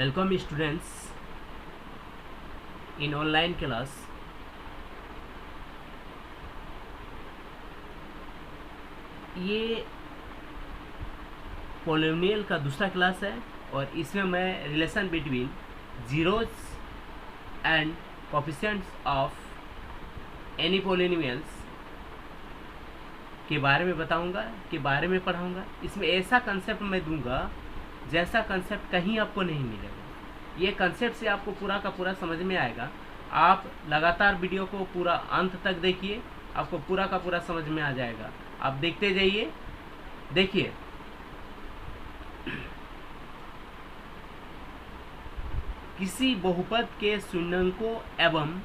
Welcome students in online class. ये polynomial का दूसरा क्लास है और इसमें मैं relation between zeros and coefficients of any polynomials के बारे में बताऊंगा, के बारे में पढ़ाऊंगा। इसमें ऐसा कंसेप्ट मैं दूंगा जैसा कंसेप्ट कहीं आपको नहीं मिलेगा। ये कंसेप्ट से आपको पूरा का पूरा समझ में आएगा। आप लगातार वीडियो को पूरा अंत तक देखिए, आपको पूरा का पूरा समझ में आ जाएगा। आप देखते जाइए। देखिए, किसी बहुपद के शून्यंकों एवं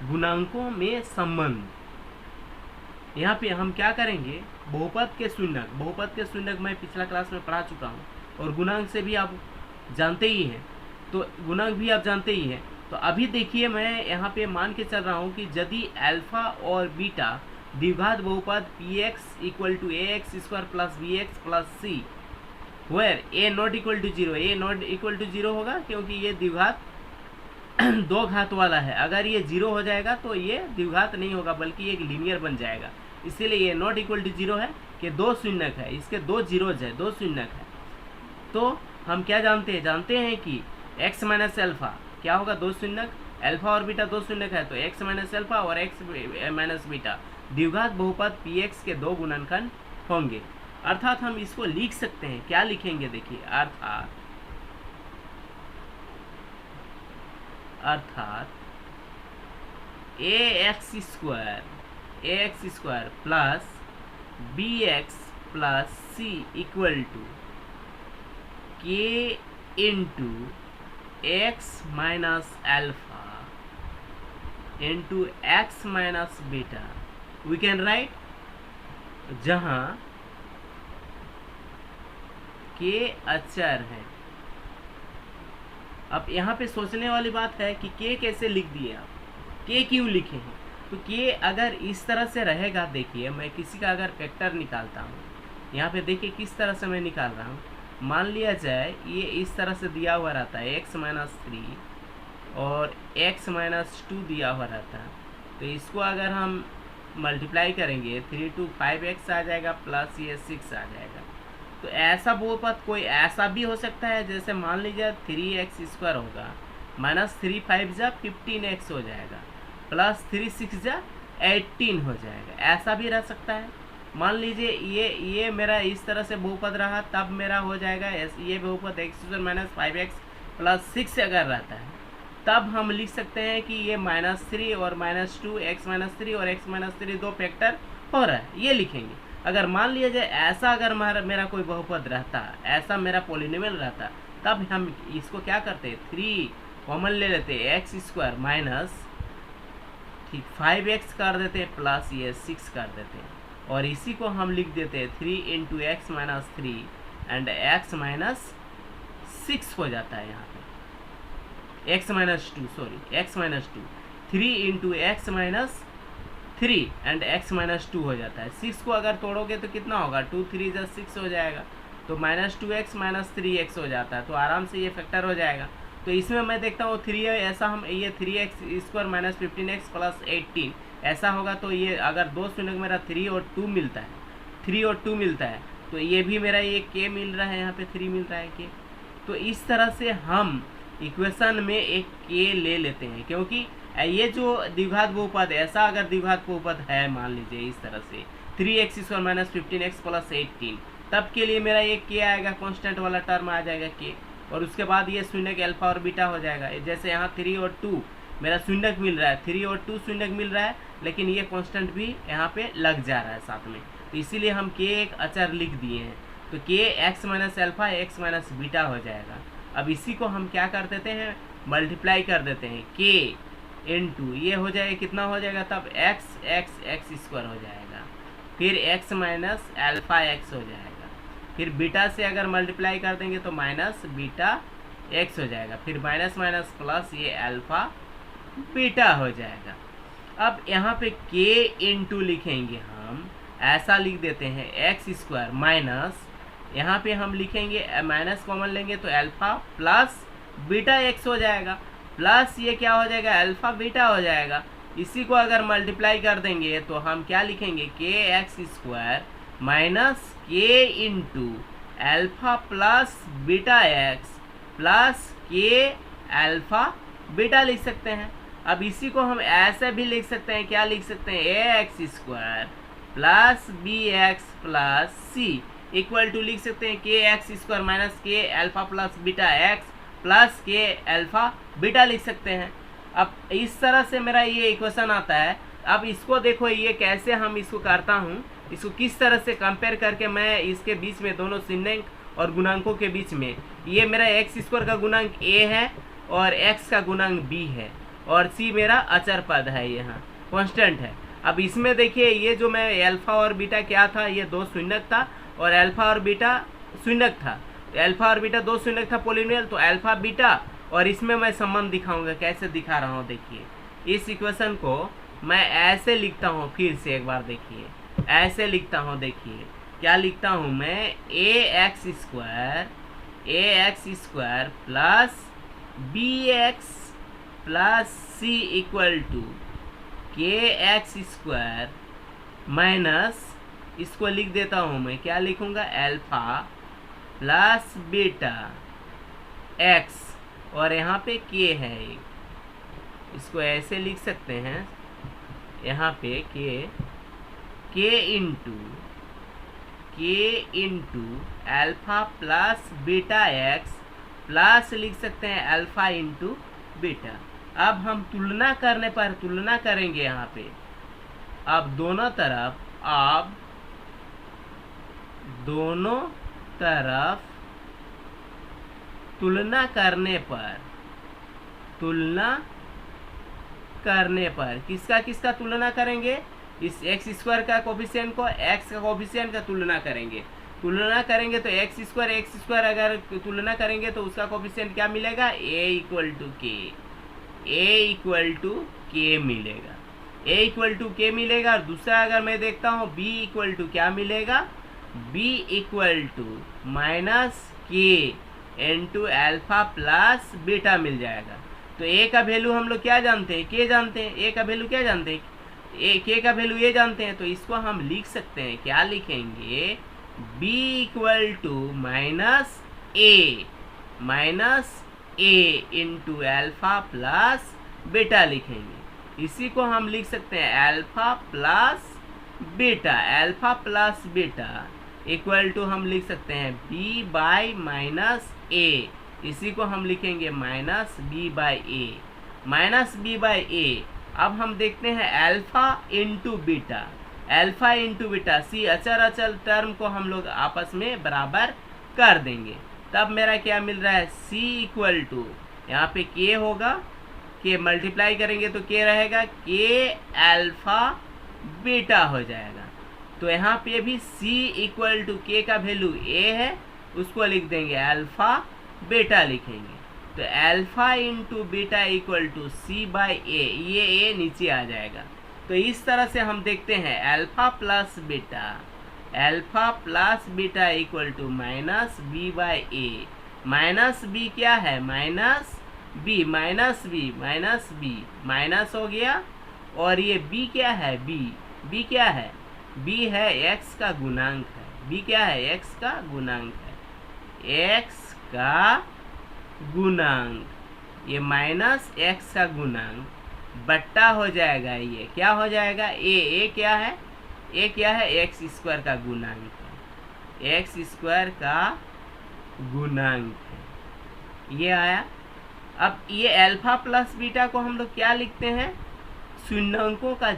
गुणांकों में संबंध। यहाँ पे हम क्या करेंगे, बहुपद के शून्यक मैं पिछला क्लास में पढ़ा चुका हूँ और गुणांक से भी आप जानते ही हैं, तो गुणांक भी आप जानते ही हैं। तो अभी देखिए, मैं यहाँ पे मान के चल रहा हूँ कि यदि अल्फा और बीटा द्विघात बहुपद px equal to ax square plus bx plus c where a not equal to zero, a not equal to zero होगा क्योंकि ये द्विघात दो घात वाला है। अगर ये जीरो हो जाएगा तो ये द्विघात नहीं होगा बल्कि एक लीनियर बन जाएगा। इसीलिए ये नॉट इक्वल टू जीरो है कि दो शून्यक है, इसके दो जीरोज है, दो शून्यक है। तो हम क्या जानते हैं कि x माइनस अल्फा क्या होगा, दो शून्यक, अल्फा और बीटा दो शून्यक है तो x माइनस अल्फा और x माइनस बीटा द्विघात बहुपद px के दो गुणनखंड होंगे। अर्थात हम इसको लिख सकते हैं, क्या लिखेंगे देखिए, अर्थात ax square plus bx plus c equal to k into x minus alpha into x minus beta. We can write, जहां k अचर है। अब यहाँ पे सोचने वाली बात है कि k कैसे लिख दिए आप, k क्यों लिखे हैं। तो k अगर इस तरह से रहेगा, देखिए मैं किसी का अगर फैक्टर निकालता हूँ, यहाँ पे देखिए किस तरह से मैं निकाल रहा हूँ। मान लिया जाए ये इस तरह से दिया हुआ रहता है x माइनस 3 और x माइनस 2 दिया हुआ रहता है। तो इसको अगर हम मल्टीप्लाई करेंगे 3 to 5x आ जाएगा प्लस ये 6 आ जाएगा। तो ऐसा बहुपद कोई ऐसा भी हो सकता है, जैसे मान लीजिए 3x स्क्वायर होगा माइनस 3 5 जा 15x हो जाएगा प्लस 3 6 जा 18 हो जाएगा। ऐसा भी रह सकता है। मान लीजिए ये मेरा इस तरह से बहुपद रहा, तब मेरा हो जाएगा ये बहुपद x square minus 5x plus 6 अगर रहता है, तब हम लिख सकते हैं कि ये माइनस 3 और माइनस 2 x माइनस 3 और x माइनस 3 दो फैक्टर हो रहा है, ये लिखेंगे। अगर मान लिया जाए ऐसा अगर मेरा कोई बहुपद रहता, ऐसा मेरा पोलिनोमियल रहता, तब हम इसको क्या करते, 3 कॉमन ले लेते, एक्स स्क्वायर माइनस 5x कर देते प्लस ये 6 कर देते और इसी को हम लिख देते 3 into X minus 3 and x minus 6 हो जाता है। यहाँ पे x minus 2 3 into X minus 3 and x minus 2 हो जाता है। 6 को अगर तोड़ोगे तो कितना होगा, 2 3 जा 6 हो जाएगा, तो माइनस 2x माइनस 3x हो जाता है। तो आराम से ये फैक्टर हो जाएगा। तो इसमें मैं देखता हूँ 3 ऐसा, हम ये 3x square minus 15x plus 18 ऐसा होगा। तो ये अगर दो शून्य मेरा 3 और 2 मिलता है, 3 और 2 मिलता है, तो ये भी मेरा ये k मिल रहा है, यहाँ पे 3 मिल रहा है k। तो इस तरह से हम इक्वेशन में एक k ले लेते हैं, क्योंकि ये जो द्विघात बहुपद, ऐसा अगर द्विघात बहुपद है, मान लीजिए इस तरह से 3x square minus 15x plus 18, तब के लिए मेरा ये k आएगा, कांस्टेंट वाला टर्म आ जाएगा k, और उसके बाद ये शून्यक अल्फा और बीटा हो जाएगा। जैसे यहाँ 3 और 2 मेरा शून्यक मिल रहा है, 3 और 2 शून्यक मिल रहा है, लेकिन ये कांस्टेंट भी यहाँ पे लग जा रहा है साथ में, तो इसीलिए हम k एक अचर लिख दिए हैं। तो k x minus alpha x minus beta हो जाएगा। अब इसी को हम क्या कर देते हैं, मल्टीप्लाई कर देते हैं, k इंटू ये हो जाएगा, कितना हो जाएगा तब x स्क्वायर हो जाएगा, फिर x माइनस अल्फा x हो जाएगा, फिर बीटा से अगर मल्टीप्लाई कर देंगे तो माइनस बीटा x हो जाएगा, फिर माइनस माइनस प्लस ये अल्फा बीटा हो जाएगा। अब यहाँ पे k इंटू लिखेंगे, हम ऐसा लिख देते हैं एक्स स्क्वायर माइनस, यहाँ पे हम लिखेंगे माइनस कॉमन लेंगे तो अल्फा प्लस बीटा एक्स हो जाएगा, प्लस ये क्या हो जाएगा, अल्फा बीटा हो जाएगा। इसी को अगर मल्टीप्लाई कर देंगे तो हम क्या लिखेंगे, के एक्स स्क्वायर माइनस के into alpha plus beta X plus K alpha beta लिख सकते हैं। अब इसी को हम ऐसे भी लिख सकते हैं, क्या लिख सकते हैं, A X square plus B X plus C equal to लिख सकते हैं K X square minus K alpha plus beta X plus K alpha beta लिख सकते हैं। अब इस तरह से मेरा ये इक्वेशन आता है। अब इसको देखो, ये कैसे हम इसको करता हूँ, इसको किस तरह से कंपेयर करके मैं इसके बीच में दोनों शून्यंक और गुणांकों के बीच में, ये मेरा एक्स स्क्वायर का गुणांक ए है और एक्स का गुणांक बी है और सी मेरा अचर पद है, यहाँ कांस्टेंट है। अब इसमें देखिए ये जो मैं अल्फा और बीटा क्या था, ये दो शून्यक था और अल्फा और बीटा शून्यक था। अल्फा और बीटा दो शून्यक था पॉलिनोमियल, तो अल्फा बीटा, और इसमें मैं संबंध दिखाऊंगा, कैसे दिखा रहा हूँ देखिए। इस इक्वेशन को मैं ऐसे लिखता हूँ, फिर से एक बार देखिए, ऐसे लिखता हूँ, देखिए क्या लिखता हूँ मैं, A X square plus B X plus C equal to K X square minus, इसको लिख देता हूँ मैं, क्या लिखूँगा, अल्फा प्लस बीटा एक्स और यहाँ पे के है एक, इसको ऐसे लिख सकते हैं, यहाँ पे के into alpha plus beta X plus लिख सकते हैं अल्फा इंटू बीटा। अब हम तुलना करने पर तुलना करेंगे यहाँ पे, अब दोनों तरफ तुलना करने पर किसका तुलना करेंगे, इस एक्स स्क्वायर का कोफिशिएंट को एक्स का कोफिशिएंट का तुलना करेंगे तो एक्स स्क्वायर अगर तुलना करेंगे तो उसका कोफिशिएंट क्या मिलेगा, ए इक्वल टू के मिलेगा। और दूसरा अगर मैं देखता हूँ बी इक्वल टू क्या मिलेगा, बी इक्वल टू माइनस के इंटू अल्फा प्लस बीटा मिल जाएगा। तो ए का वैल्यू हम लोग क्या जानते हैं, के जानते हैं, ए का वैल्यू क्या जानते हैं, के का वैल्यू ये जानते हैं। तो इसको हम लिख सकते हैं, क्या लिखेंगे, b equal to minus a into alpha plus beta लिखेंगे। इसी को हम लिख सकते हैं alpha plus beta equal to हम लिख सकते हैं b बाई माइनस ए, इसी को हम लिखेंगे माइनस b बाई ए। अब हम देखते हैं अल्फा इंटू बीटा, सी अचल टर्म को हम लोग आपस में बराबर कर देंगे, तब मेरा क्या मिल रहा है, c इक्वल टू, यहाँ पे k होगा, k मल्टीप्लाई करेंगे तो k रहेगा, k अल्फा बीटा हो जाएगा। तो यहाँ पे भी c इक्वल टू k का वैल्यू a है, उसको लिख देंगे अल्फा बीटा लिखेंगे। तो alpha into beta equal to C by A, ये ए नीचे आ जाएगा। तो इस तरह से हम देखते हैं alpha plus beta equal to minus B by a, minus b क्या है, माइनस बी माइनस हो गया, और ये बी क्या है, बी क्या है, बी है एक्स का गुणांक है, बी क्या है, एक्स का गुणांक, ये माइनस एक्स का गुणांक बट्टा हो जाएगा, ये क्या हो जाएगा, ए क्या है, एक्स स्क्वायर का गुणांक है, ये आया। अब ये अल्फा प्लस बीटा को हम लोग क्या लिखते हैं, शून्यंकों का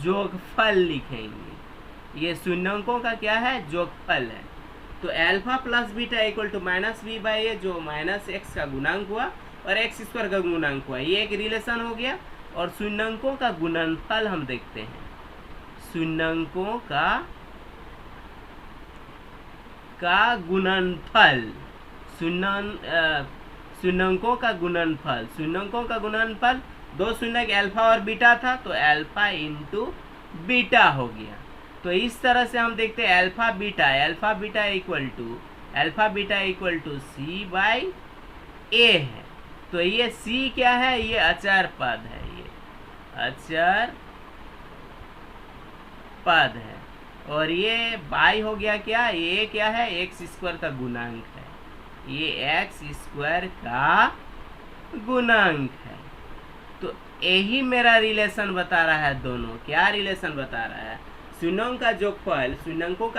जोगफल लिखेंगे, ये शून्यंकों का क्या है, जोगफल है। तो alpha plus beta equal to minus B by A, जो माइनस एक्स का गुणांक हुआ और एक्स स्क्वायर का गुणांक हुआ, ये एक रिलेशन हो गया। और शून्यंकों का गुणनफल हम देखते हैं, शून्यंकों का गुणनफल, दो शून्य अल्फा और बीटा था, तो अल्फा इंटू बीटा हो गया। तो इस तरह से हम देखते हैं alpha beta equal to C by A है। तो ये सी क्या है, ये अचर पद है, ये अचर पद है। और ये बाई हो गया क्या, ये क्या है, एक्स स्क्वायर का गुणांक है, ये एक्स स्क्वायर का गुणांक है। तो यही मेरा रिलेशन बता रहा है दोनों। क्या रिलेशन बता रहा है, शून्यों का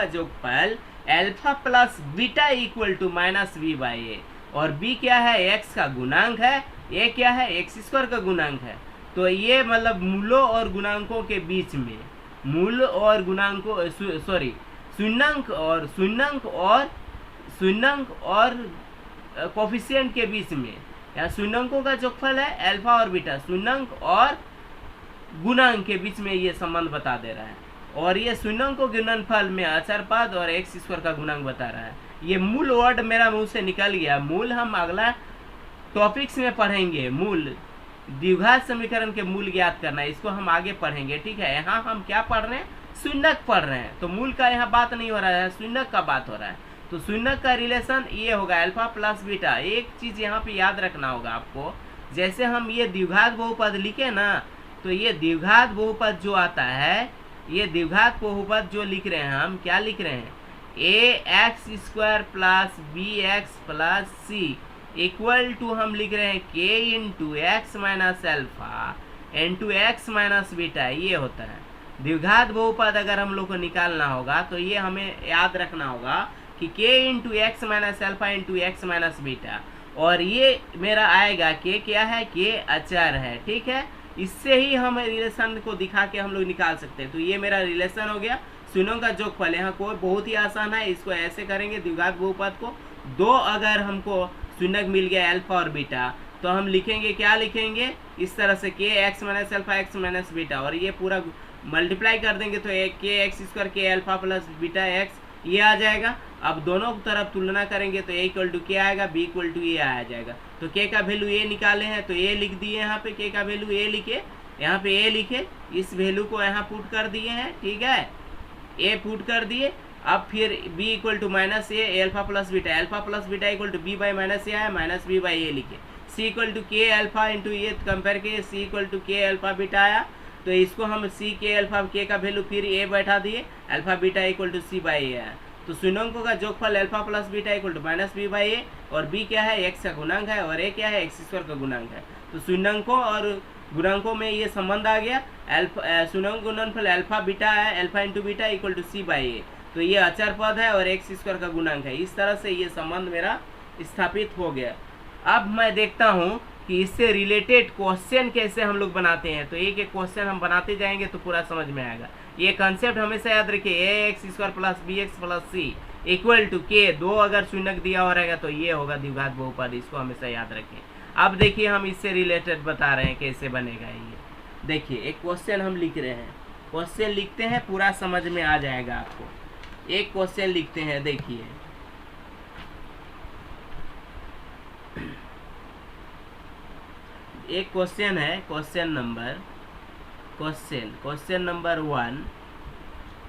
जोगफल alpha plus beta equal to minus B by A, और बी क्या है, एक्स का गुणांक है, ए क्या है, एक्स स्क्वायर का गुणांक है। तो ये मतलब मूलों और गुणांकों के बीच में, मूल और गुणांकों सॉरी शून्यंक और कोफिशिएंट के बीच में, या शून्यंकों का जोगफल है अल्फा और बीटा, शून्यंक और गुणांक के बीच में ये संबंध बता दे रहा है। और ये शून्यंकों के गुणनफल में अचर पद और एक्स स्क्वायर का गुणांक बता रहा है। ये मूल वर्ड मेरा मुंह से निकल गया। मूल हम अगला टॉपिक्स में पढ़ेंगे, मूल द्विघात समीकरण के मूल ज्ञात करना, इसको हम आगे पढ़ेंगे, ठीक है। यहाँ हम क्या पढ़ रहे हैं, शून्यक पढ़ रहे हैं, तो मूल का यहाँ बात नहीं हो रहा है, शून्यक का बात हो रहा है। तो शून्यक का रिलेशन ये होगा अल्फा प्लस बीटा। एक चीज यहाँ पे याद रखना होगा आपको, जैसे हम ये द्विघात बहुपद लिखे ना, तो ये द्विघात बहुपद जो आता है, ये द्विघात बहुपद जो लिख रहे हैं हम, क्या लिख रहे हैं, A X square plus B X plus C equal to हम लिख रहे हैं K into X minus alpha into X minus beta. ये होता है द्विघात बहुपद। अगर हम लोग को निकालना होगा तो ये हमें याद रखना होगा कि के into X minus alpha into X minus beta, और ये मेरा आएगा के क्या है, के अचर है, ठीक है। इससे ही हम रिलेशन को दिखा के हम लोग निकाल सकते हैं। तो ये मेरा रिलेशन हो गया शून्यों का जोगफल। यहाँ कोई बहुत ही आसान है, इसको ऐसे करेंगे द्विघात बहुपद को, दो अगर हमको शून्यक मिल गया अल्फा और बीटा, तो हम लिखेंगे, क्या लिखेंगे, इस तरह से के x minus alpha x minus beta, और ये पूरा मल्टीप्लाई कर देंगे तो एक के एक्स स्क्वायर के अल्फा प्लस बीटा एक्स ये आ जाएगा। अब दोनों तरफ तुलना करेंगे तो ए इक्वल टू के आएगा, बी इक्वल टू ए आ जाएगा। तो के का वैल्यू ए निकाले हैं तो ए लिख दिए, यहाँ पे के का वैल्यू ए लिखे, यहाँ पे ए लिखे, इस वैल्यू को यहाँ पुट कर दिए हैं, ठीक है, ए पुट कर दिए। अब फिर b equal to minus A alpha plus beta equal to B by minus A आया, माइनस बी बाई ए लिखे, c equal to K alpha into A compare के c equal to K alpha beta आया। तो इसको हम c के alpha के का वैल्यू फिर a बैठा दिए, alpha beta equal to c by A आया। तो शून्यों का जोगफल alpha plus beta equal to minus B by A, और b क्या है, x का गुणांक है, और a क्या है, एक्स स्क्वायर का गुणांक है। तो शून्यों और गुणांकों में ये संबंध आ गया। अल्फा शून्यों गुणनफल अल्फा बीटा है, alpha into beta equal to c by ए, तो ये अचर पद है और एक्स स्क्वायर का गुणांक है। इस तरह से ये संबंध मेरा स्थापित हो गया। अब मैं देखता हूँ कि इससे रिलेटेड क्वेश्चन कैसे हम लोग बनाते हैं। तो एक एक क्वेश्चन हम बनाते जाएंगे तो पूरा समझ में आएगा। ये कंसेप्ट हमेशा याद रखिए, A X square plus B X plus C equal to K, दो अगर शून्यक दिया हो रहेगा तो ये होगा द्विघात बहुपद, इसको हमेशा याद रखें। अब देखिए हम इससे रिलेटेड बता रहे हैं कैसे बनेगा ये। देखिए एक क्वेश्चन हम लिख रहे हैं, क्वेश्चन लिखते हैं, पूरा समझ में आ जाएगा आपको। एक क्वेश्चन लिखते हैं, देखिए एक क्वेश्चन है, क्वेश्चन नंबर 1,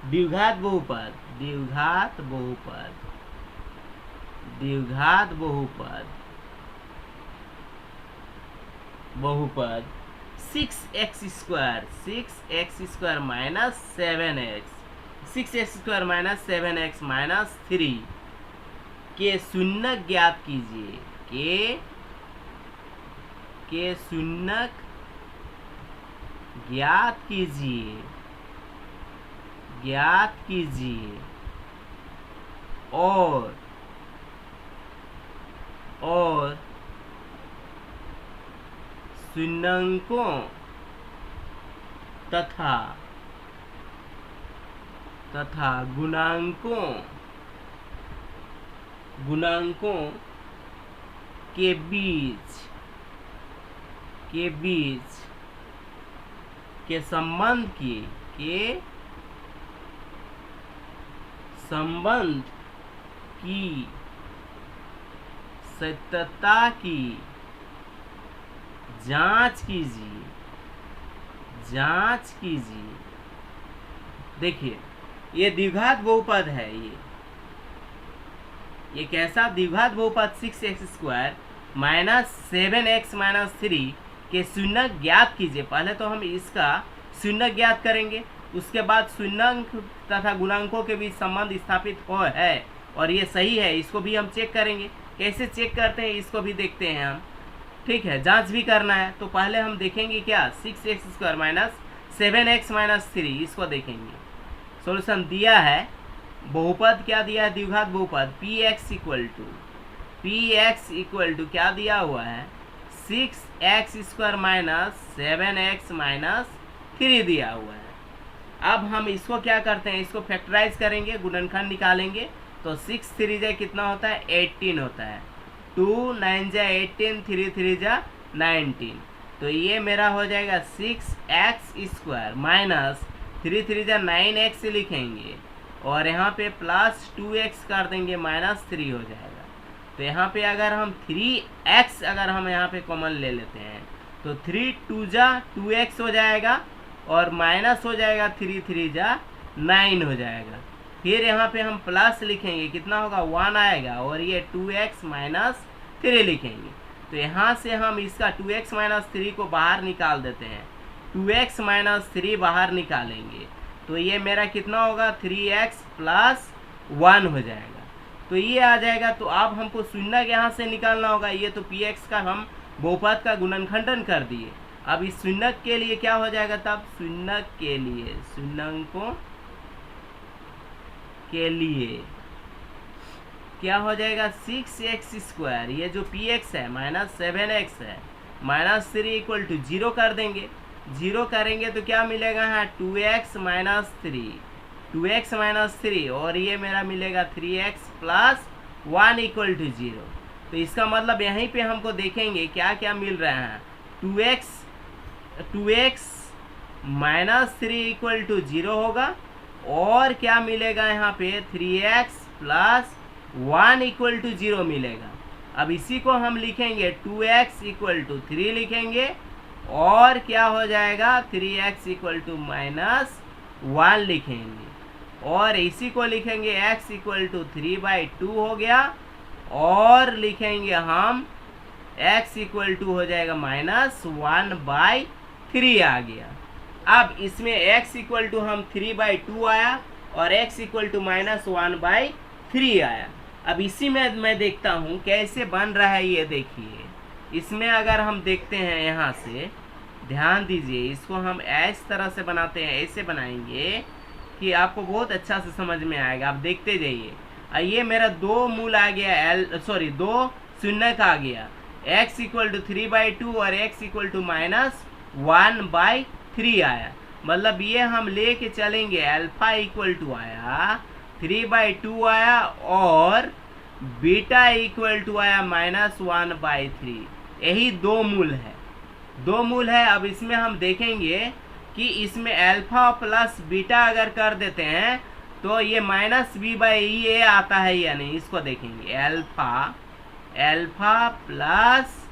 द्विघात बहुपद 6x square minus 7x minus 3 के शून्यक ज्ञात कीजिए, के शून्यक ज्ञात कीजिए और शून्यंकों तथा गुणांकों के बीच के संबंध की सत्यता की जांच कीजिए। देखिए ये द्विघात बहुपद है। ये कैसा द्विघात बहुपद 6x² माइनस 7x माइनस 3 के शून्यक ज्ञात कीजिए। पहले तो हम इसका शून्यक ज्ञात करेंगे, उसके बाद शून्यक तथा गुणांकों के बीच संबंध स्थापित हो है और ये सही है, इसको भी हम चेक करेंगे। कैसे चेक करते हैं इसको भी देखते हैं हम, ठीक है, जांच भी करना है। तो पहले हम देखेंगे क्या 6x² माइनस 7x माइनस 3, इसको देखेंगे। सॉल्यूशन दिया है, बहुपद क्या दिया है, द्विघात बहुपद px इक्वल टू क्या दिया हुआ है 6x² माइनस 7x माइनस 3 दिया हुआ है। अब हम इसको क्या करते हैं, इसको फैक्टराइज करेंगे, गुणनखंड निकालेंगे। तो 6 3 जा कितना होता है 18 होता है, 2 9 जा 18, 3 3 जा 19। तो ये मेरा हो जाएगा 6x² माइनस 3 3 जा 9x लिखेंगे और यहाँ पे प्लस 2x कर देंगे, माइनस 3 हो जाएगा। तो यहाँ पे अगर हम 3x अगर हम यहाँ पे कॉमन ले लेते हैं तो 3 2 जा 2x हो जाएगा और माइनस हो जाएगा 3 3 जा 9 हो जाएगा। फिर यहाँ पे हम प्लस लिखेंगे, कितना होगा 1 आएगा और ये 2x माइनस 3 लिखेंगे। तो यहाँ से हम इसका 2x माइनस 3 को बाहर निकाल देते हैं, 2x माइनस 3 बाहर निकालेंगे तो ये मेरा कितना होगा 3x प्लस 1 हो जाएगा। तो ये आ जाएगा। तो अब हमको शून्यक यहाँ से निकालना होगा। ये तो px का हम बहुपद का गुणनखंडन कर दिए। अब इस शून्यक के लिए क्या हो जाएगा, तब शून्यक के लिए शून्यकों के लिए क्या हो जाएगा 6x², ये जो px है माइनस 7x है माइनस 3 इक्वल टू 0 कर देंगे। 0 करेंगे तो क्या मिलेगा यहाँ 2x माइनस 3 और ये मेरा मिलेगा 3x प्लस 1 इक्वल टू 0। तो इसका मतलब यहीं पे हमको देखेंगे क्या क्या मिल रहा है, 2x माइनस 3 इक्वल टू 0 होगा और क्या मिलेगा यहाँ पे 3x प्लस 1 इक्वल टू 0 मिलेगा। अब इसी को हम लिखेंगे 2x इक्वल टू 3 लिखेंगे और क्या हो जाएगा 3x इक्वल टू माइनस 1 लिखेंगे और इसी को लिखेंगे x इक्वल टू 3/2 हो गया और लिखेंगे हम x इक्वल टू हो जाएगा माइनस 1/3 आ गया। अब इसमें x इक्वल टू हम 3/2 आया और x इक्वल टू माइनस 1/3 आया। अब इसी में मैं देखता हूँ कैसे बन रहा है। ये देखिए, इसमें अगर हम देखते हैं यहाँ से ध्यान दीजिए, इसको हम इस तरह से बनाते हैं, ऐसे बनाएंगे कि आपको बहुत अच्छा से समझ में आएगा। आप देखते जाइए। ये मेरा 2 मूल आ गया, 2 शून्यक आ गया, x इक्वल टू 3/2 और x इक्वल टू माइनस 1/3 आया। मतलब ये हम लेके चलेंगे, अल्फा इक्वल टू आया 3/2 आया और बीटा इक्वल टू आया माइनस 1/3। यही 2 मूल है। अब इसमें हम देखेंगे कि इसमें अल्फा प्लस बीटा अगर कर देते हैं तो ये माइनस b/e आता है या नहीं, इसको देखेंगे। Alpha plus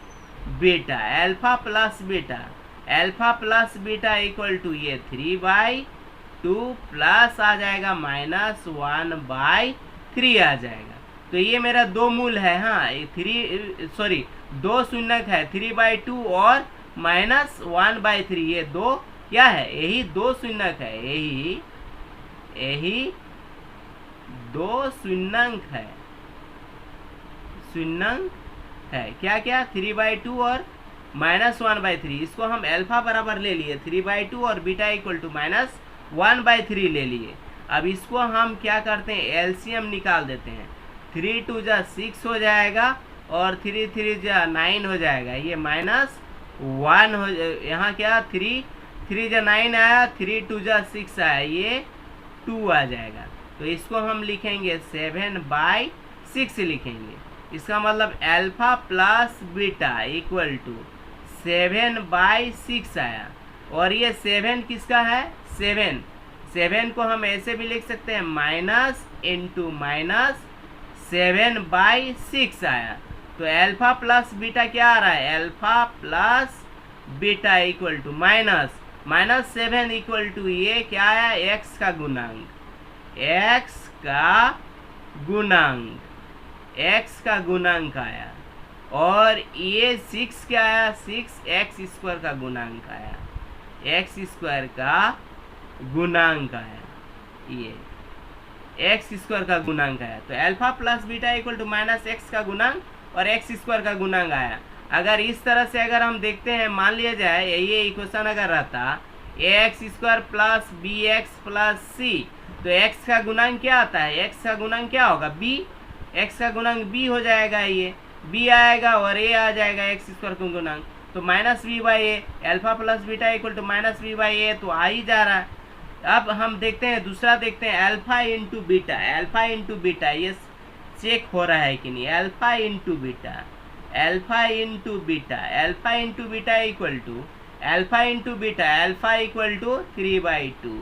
beta equal to ये 3/2 प्लस आ जाएगा माइनस 1/3 आ जाएगा। तो ये मेरा 2 मूल है, हाँ 2 शून्यक है, 3/2 और माइनस 1/3। ये 2 क्या है, यही 2 शून्यक है, यही 2 शून्यक है। क्या 3/2 और माइनस 1/3। इसको हम अल्फा बराबर ले लिए 3/2 और बीटा इक्वल टू माइनस 1/3 ले लिए। अब इसको हम क्या करते हैं, एलसीएम निकाल देते हैं। 3 2 जा 6 हो जाएगा और 3 3 जा 9 हो जाएगा। ये माइनस 1 हो, यहाँ क्या 3 3 जा 9 आया, 3 2 जा 6 आया, ये 2 आ जाएगा। तो इसको हम लिखेंगे 7/6 लिखेंगे। इसका मतलब alpha plus beta equal to 7/6 आया और ये 7 किसका है, 7 को हम ऐसे भी लिख सकते हैं, माइनस इंटू माइनस 7/6 आया। तो अल्फा प्लस बीटा क्या आ रहा है, alpha plus beta equal to minus 7 equal to ये क्या आया, x का गुणांक। x का गुणांक, x का गुणांक आया, और ये 6 क्या आया, 6x² का गुणांक आया, x² का गुणांक आया, ये x² का गुणांक आया। तो alpha plus beta equal to minus x का गुणांक और x² का गुणांक आया। अगर इस तरह से अगर हम देखते हैं, मान लिया जाए ये इक्वेशन अगर रहता ax² plus bx plus c, तो x का गुणांक क्या आता है, x का गुणांक क्या होगा, b, x का गुणांक b हो जाएगा, ये b आएगा और a आ जाएगा x² का गुणांक, तो minus b by a, alpha plus beta equal to minus b by ए, तो आ ही जा रहा है। अब हम देखते हैं दूसरा, देखते हैं alpha into beta, alpha into beta ये चेक हो रहा है कि नहीं, alpha into beta, alpha into beta, alpha into beta equal to alpha into beta, alpha equal to 3/2,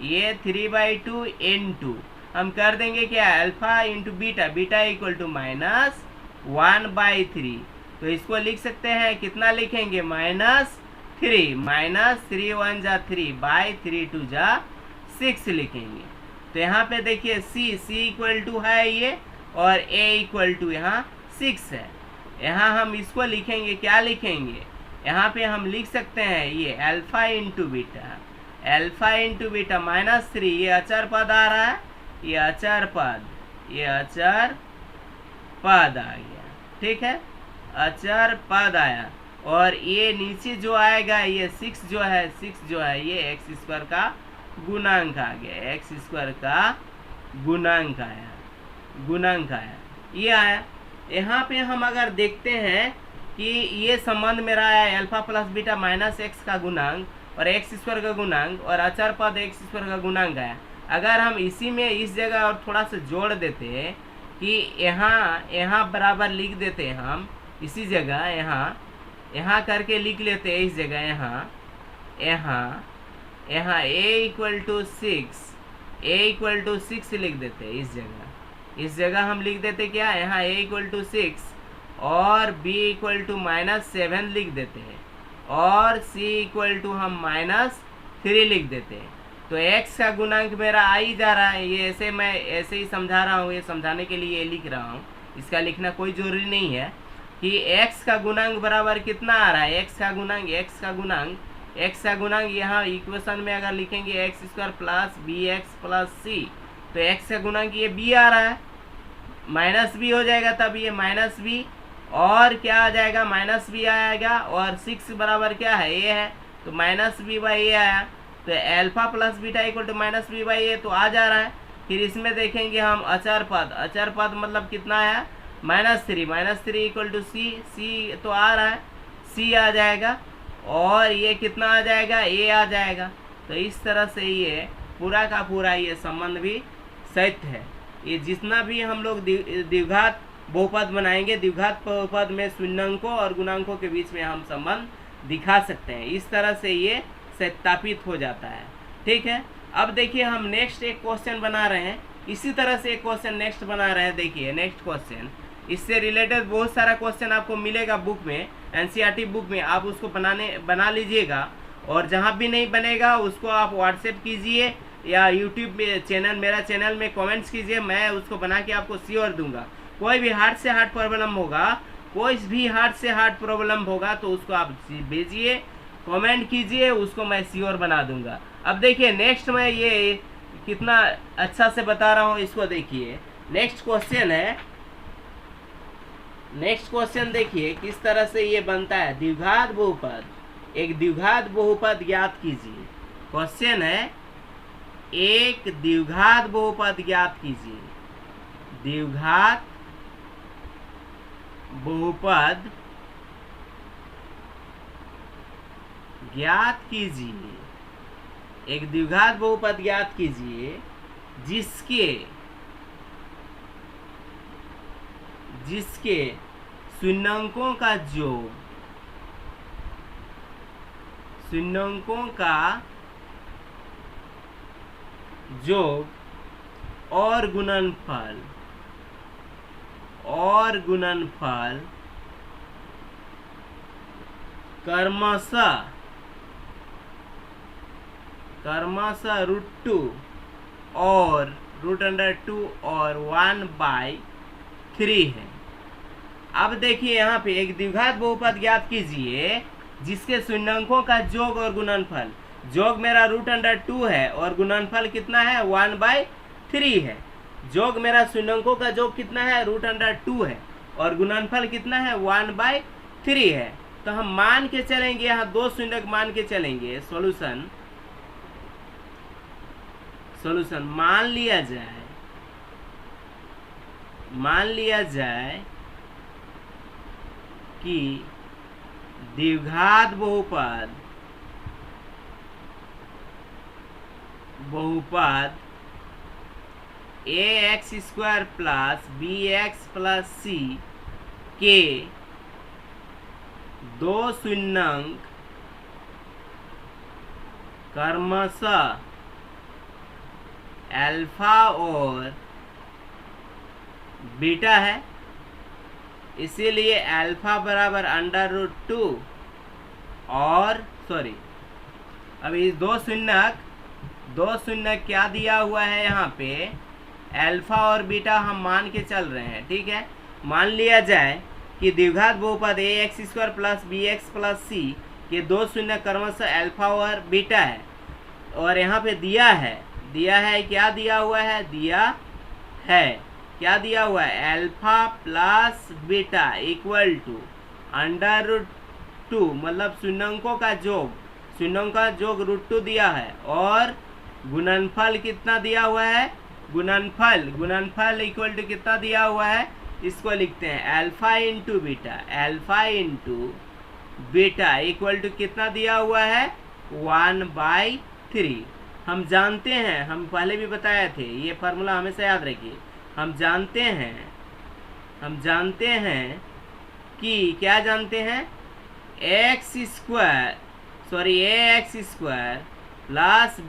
ये 3/2 इंटू हम कर देंगे क्या, alpha into beta, beta equal to minus 1/3, तो इसको लिख सकते हैं, कितना लिखेंगे, -3, -3 1 जा 3 बाई 3 2 जा 6 लिखेंगे। तो यहाँ पे देखिए c इक्वल टू है ये, और a इक्वल टू यहाँ 6 है। यहाँ हम इसको लिखेंगे, क्या लिखेंगे, यहाँ पे हम लिख सकते हैं ये alpha into beta, alpha into beta -3, ये अचर पद आ रहा है, ये अचर पद, ये अचर पद आ गया, ठीक है, अचर पद आया, और ये नीचे जो आएगा ये 6 जो है ये x² का गुणांक आ गया, x² का गुणांक आया, ये आया। यहाँ पे हम अगर देखते हैं कि ये संबंध मेरा है alpha plus beta minus x का गुणांक और x² का गुणांक, और अचर पद x² का गुणांक आया। अगर हम इसी में इस जगह और थोड़ा सा जोड़ देते हैं कि यहाँ बराबर लिख देते हैं हम, इसी जगह यहाँ करके लिख लेते हैं, इस जगह यहाँ a इक्वल टू 6 लिख देते हैं, इस जगह हम लिख देते क्या, यहाँ a इक्वल टू 6 और b इक्वल टू -7 लिख देते हैं, और c इक्वल टू हम -3 लिख देते हैं। तो x का गुणांक मेरा आ ही जा रहा है, ये मैं ऐसे ही समझा रहा हूँ, ये समझाने के लिए ये लिख रहा हूँ, इसका लिखना कोई जरूरी नहीं है कि x का गुणांक बराबर कितना आ रहा है, x का गुणांक यहाँ इक्वेशन में अगर लिखेंगे x² plus bx plus c, तो x का गुणांक ये b आ रहा है, माइनस b हो जाएगा, तब ये माइनस b, और क्या आ जाएगा, -b आएगा, और 6 बराबर क्या है, a है, तो -b बाई a आया। तो alpha plus beta equal to -b by a, तो आ जा रहा है। फिर इसमें देखेंगे हम अचर पद मतलब कितना है, -3 इक्वल टू c तो आ रहा है, c आ जाएगा, और ये कितना आ जाएगा, a आ जाएगा। तो इस तरह से ये पूरा का पूरा ये संबंध भी सत्य है। ये जितना भी हम लोग द्विघात बहुपद बनाएंगे, द्विघात बहुपद में शून्यंकों और गुणांकों के बीच में हम संबंध दिखा सकते हैं, इस तरह से ये सत्यापित हो जाता है, ठीक है। अब देखिए हम नेक्स्ट एक क्वेश्चन बना रहे हैं, इसी तरह से एक क्वेश्चन नेक्स्ट बना रहे हैं। देखिए नेक्स्ट क्वेश्चन, इससे रिलेटेड बहुत सारा क्वेश्चन आपको मिलेगा बुक में, एनसीईआरटी बुक में, आप उसको बना लीजिएगा, और जहाँ भी नहीं बनेगा उसको आप व्हाट्सएप कीजिए या यूट्यूब में मेरा चैनल में कमेंट्स कीजिए, मैं उसको बना के आपको श्योर दूंगा। कोई भी हार्ट से हार्ट प्रॉब्लम होगा, तो उसको आप भेजिए, कमेंट कीजिए, उसको मैं श्योर बना दूंगा। अब देखिए नेक्स्ट मैं ये कितना अच्छा से बता रहा हूँ, इसको देखिए। नेक्स्ट क्वेश्चन देखिए किस तरह से ये बनता है, द्विघात बहुपद, एक द्विघात बहुपद ज्ञात कीजिए। क्वेश्चन है एक द्विघात बहुपद ज्ञात कीजिए, द्विघात बहुपद ज्ञात कीजिए, एक द्विघात बहुपद ज्ञात कीजिए जिसके शून्यंकों का योग और गुणनफल क्रमशः √2 और √2 और 1/3 है। अब देखिए यहाँ पे एक द्विघात बहुपद ज्ञात कीजिए जिसके शून्यंकों का योग और गुणनफल, योग मेरा √2 है और गुणनफल कितना है 1/3 है। योग मेरा शून्यंकों का योग कितना है √2 है और गुणनफल कितना है 1/3 है। तो हम मान के चलेंगे, यहाँ दो शून्यक मान के चलेंगे। सॉल्यूशन मान लिया जाए कि द्विघात बहुपद ax² + bx + c के दो शून्यंक क्रमशः अल्फा और बीटा है, इसीलिए अल्फा बराबर √2 और अब इस दो शून्यक क्या दिया हुआ है यहाँ पे, अल्फा और बीटा हम मान के चल रहे हैं। ठीक है, मान लिया जाए कि द्विघात बहुपद ax² + bx + c के दो शून्यक क्रमशः अल्फा और बीटा है और यहाँ पे दिया है क्या दिया हुआ है, क्या दिया हुआ है alpha plus beta equal to √2, मतलब शून्यंकों का योग √2 दिया है और गुणनफल कितना दिया हुआ है, गुणनफल इक्वल टू कितना दिया हुआ है, इसको लिखते हैं alpha into beta equal to कितना दिया हुआ है 1/3। हम जानते हैं, हम पहले भी बताए थे, ये फार्मूला हमेशा याद रखिए। हम जानते हैं कि क्या जानते हैं, ax² +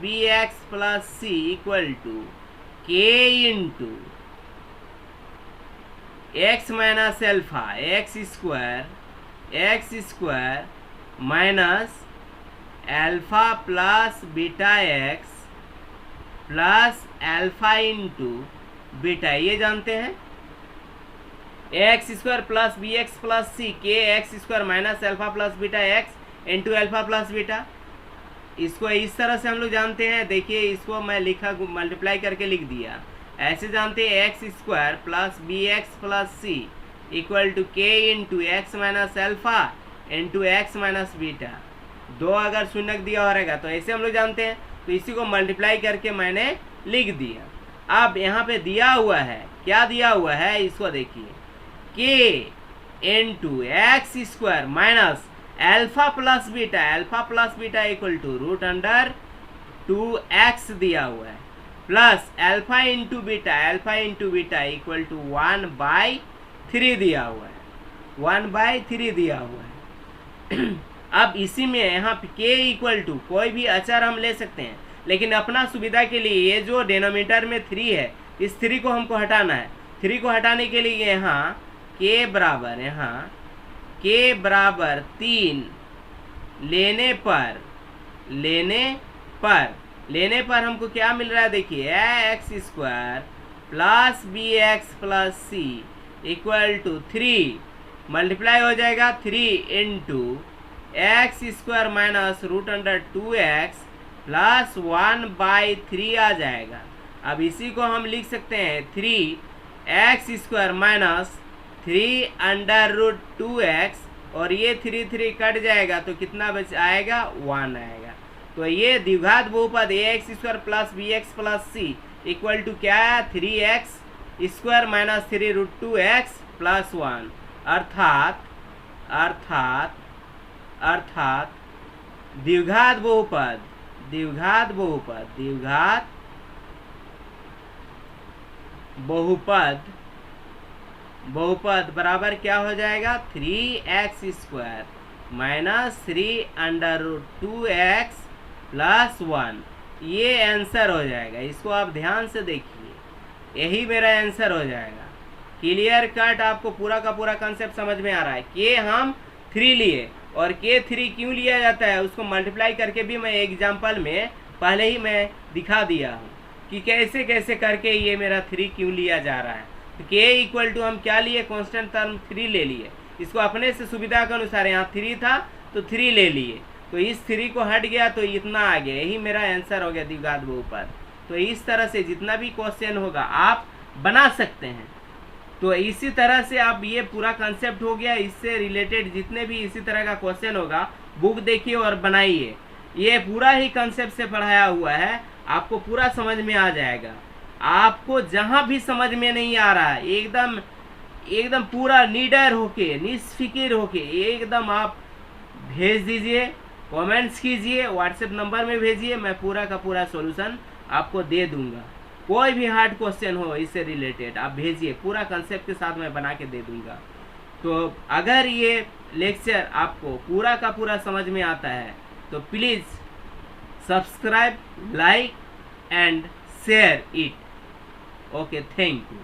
bx + c equal to k into x minus alpha x² minus alpha plus beta x plus alpha into beta, ये जानते हैं ax² + bx + c के x² minus alpha plus beta x into alpha plus beta. इसको इस तरह से हम लोग जानते हैं, देखिए इसको मैं मल्टीप्लाई करके लिख दिया। ऐसे जानते हैं ax² + bx + c equal to k into x minus alpha into x minus beta. दो अगर शून्यक दिया रहेगा तो ऐसे हम लोग जानते हैं, तो इसी को मल्टीप्लाई करके मैंने लिख दिया। अब यहाँ पे दिया हुआ है, क्या दिया हुआ है इसको देखिए, k into x² minus alpha plus beta equal to √2x दिया हुआ है plus alpha into beta equal to 1/3 दिया हुआ है, 1/3 दिया हुआ है। अब इसी में यहाँ पे k इक्वल टू कोई भी अचर हम ले सकते हैं, लेकिन अपना सुविधा के लिए ये जो डिनोमिनेटर में 3 है, इस 3 को हमको हटाना है। 3 को हटाने के लिए यहाँ k बराबर 3 लेने पर हमको क्या मिल रहा है, देखिए ax² + bx + c equal to 3 multiply हो जाएगा 3 into x² minus √2x plus 1/3 आ जाएगा। अब इसी को हम लिख सकते हैं 3x² माइनस 3√2x और ये 3 कट जाएगा तो कितना बच आएगा 1 आएगा। तो ये द्विघात बहुपद ax² + bx + c equal to क्या है 3x² माइनस 3√2x प्लस 1, अर्थात द्विघात बहुपद बराबर क्या हो जाएगा 3x² माइनस 3√2x प्लस 1, ये आंसर हो जाएगा। इसको आप ध्यान से देखिए, यही मेरा आंसर हो जाएगा। क्लियर कट, आपको पूरा का पूरा कंसेप्ट समझ में आ रहा है। के हम 3 लिए और के 3 क्यों लिया जाता है उसको मल्टीप्लाई करके भी मैं एग्जाम्पल में पहले ही मैं दिखा दिया हूँ कि कैसे कैसे करके ये मेरा 3 क्यों लिया जा रहा है। तो k इक्वल टू हम क्या लिए, कांस्टेंट टर्म 3 ले लिए, इसको अपने से सुविधा के अनुसार, यहाँ 3 था तो 3 ले लिए, तो इस 3 को हट गया तो इतना आ गया, यही मेरा आंसर हो गया द्विघात बहुपद। तो इस तरह से जितना भी क्वेश्चन होगा आप बना सकते हैं। तो इसी तरह से आप, ये पूरा कंसेप्ट हो गया, इससे रिलेटेड जितने भी इसी तरह का क्वेश्चन होगा बुक देखिए और बनाइए। ये पूरा ही कंसेप्ट से पढ़ाया हुआ है, आपको पूरा समझ में आ जाएगा। आपको जहाँ भी समझ में नहीं आ रहा है एकदम पूरा निडर होके, निष्फिक्र होके एकदम आप भेज दीजिए, कमेंट्स कीजिए, व्हाट्सएप नंबर में भेजिए, मैं पूरा का पूरा सॉल्यूशन आपको दे दूंगा। कोई भी हार्ड क्वेश्चन हो इससे रिलेटेड आप भेजिए, पूरा कंसेप्ट के साथ मैं बना के दे दूंगा। तो अगर ये लेक्चर आपको पूरा का पूरा समझ में आता है तो please subscribe, like and share it. Okay, thank you.